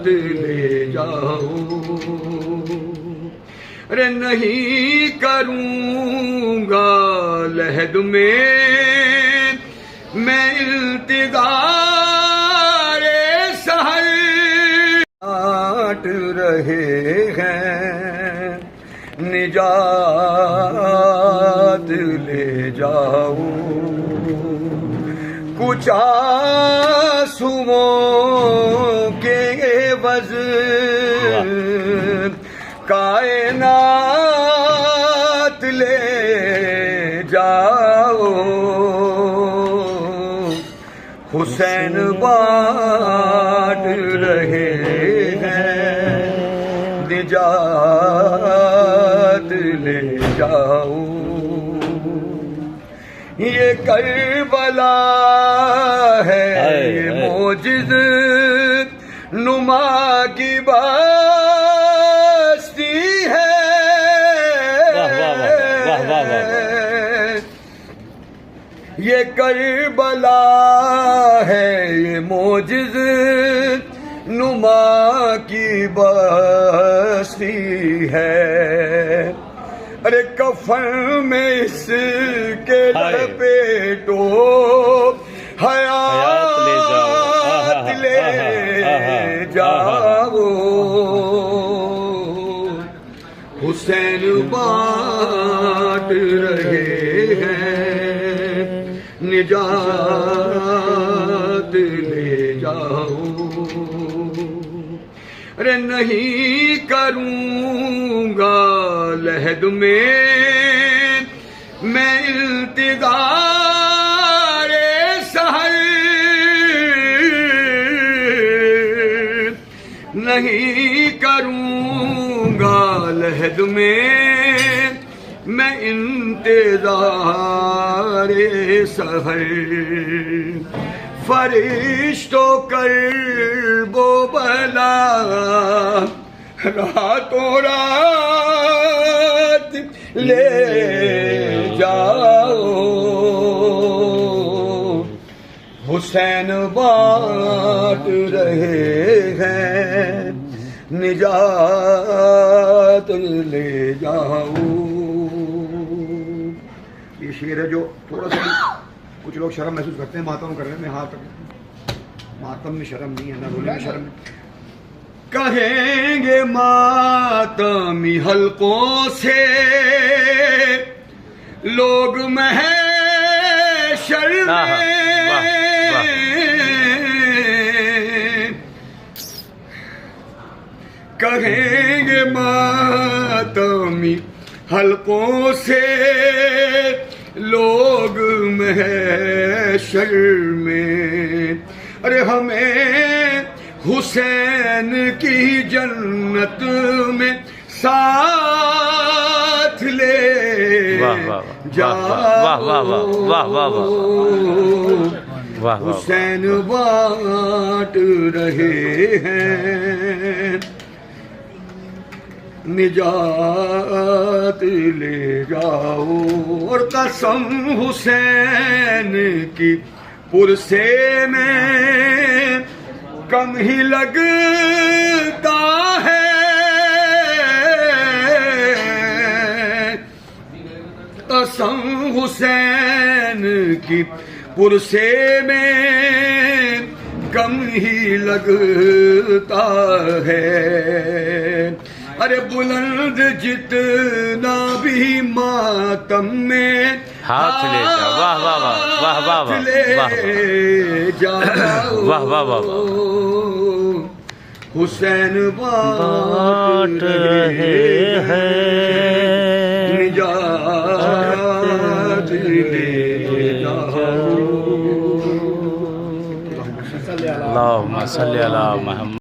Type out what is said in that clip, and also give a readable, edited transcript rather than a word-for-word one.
لے جاؤ، رے نہیں کروں گا لحد میں التظار سحر، کاٹ رہے ہیں نجات لے جاؤ، کچھ آنسوؤں کے عوض کائنات لے جاؤ، حسین بانٹ رہے ہیں نجات لے جاؤ، یہ کربلا ہے یہ معجز نما کی بستی ہے، یہ کربلا ہے یہ معجز نما کی بستی ہے، ارے کفن میں اس کے لپیٹو حیات لے جاؤ، حسین بانٹ رہے ہیں نجات لے جاؤ، رے نہیں کروں گا لحد میں التظار سحر، نہیں کروں گا لحد میں انتظار سحر، فرشتوں کرب و بلا راتوں رات لے جاؤ، حسین بانٹ رہے ہیں نجات لے جاؤ۔ یہ شعر ہے جو تھوڑا سا کچھ لوگ شرم محسوس کرتے ہیں، ماتم کر رہے ہیں، میں ہاتھ ماتم میں شرم نہیں ہے، نہ رونے میں شرم ہے۔ کہیں گے ماتمی حلقوں سے لوگ محشر میں، کہیں گے ماتمی حلقوں سے لوگ محشر میں، ارے ہمیں حسین کی جنت میں ساتھ لے جاؤ، حسین بانٹ رہے ہیں نجات لے جاؤ، اور قسم حسین کی پرسے میں کم ہی لگتا ہے، قسم حسین کی پرسے میں کم ہی لگتا ہے، ارے بلند جتنا بھی ماتم میں ہاتھ لے جاؤ، واہ واہ واہ واہ واہ واہ واہ واہ واہ، حسین بانٹ رہے ہیں نجات لے جاؤ۔ اللہم صلی علی محمد۔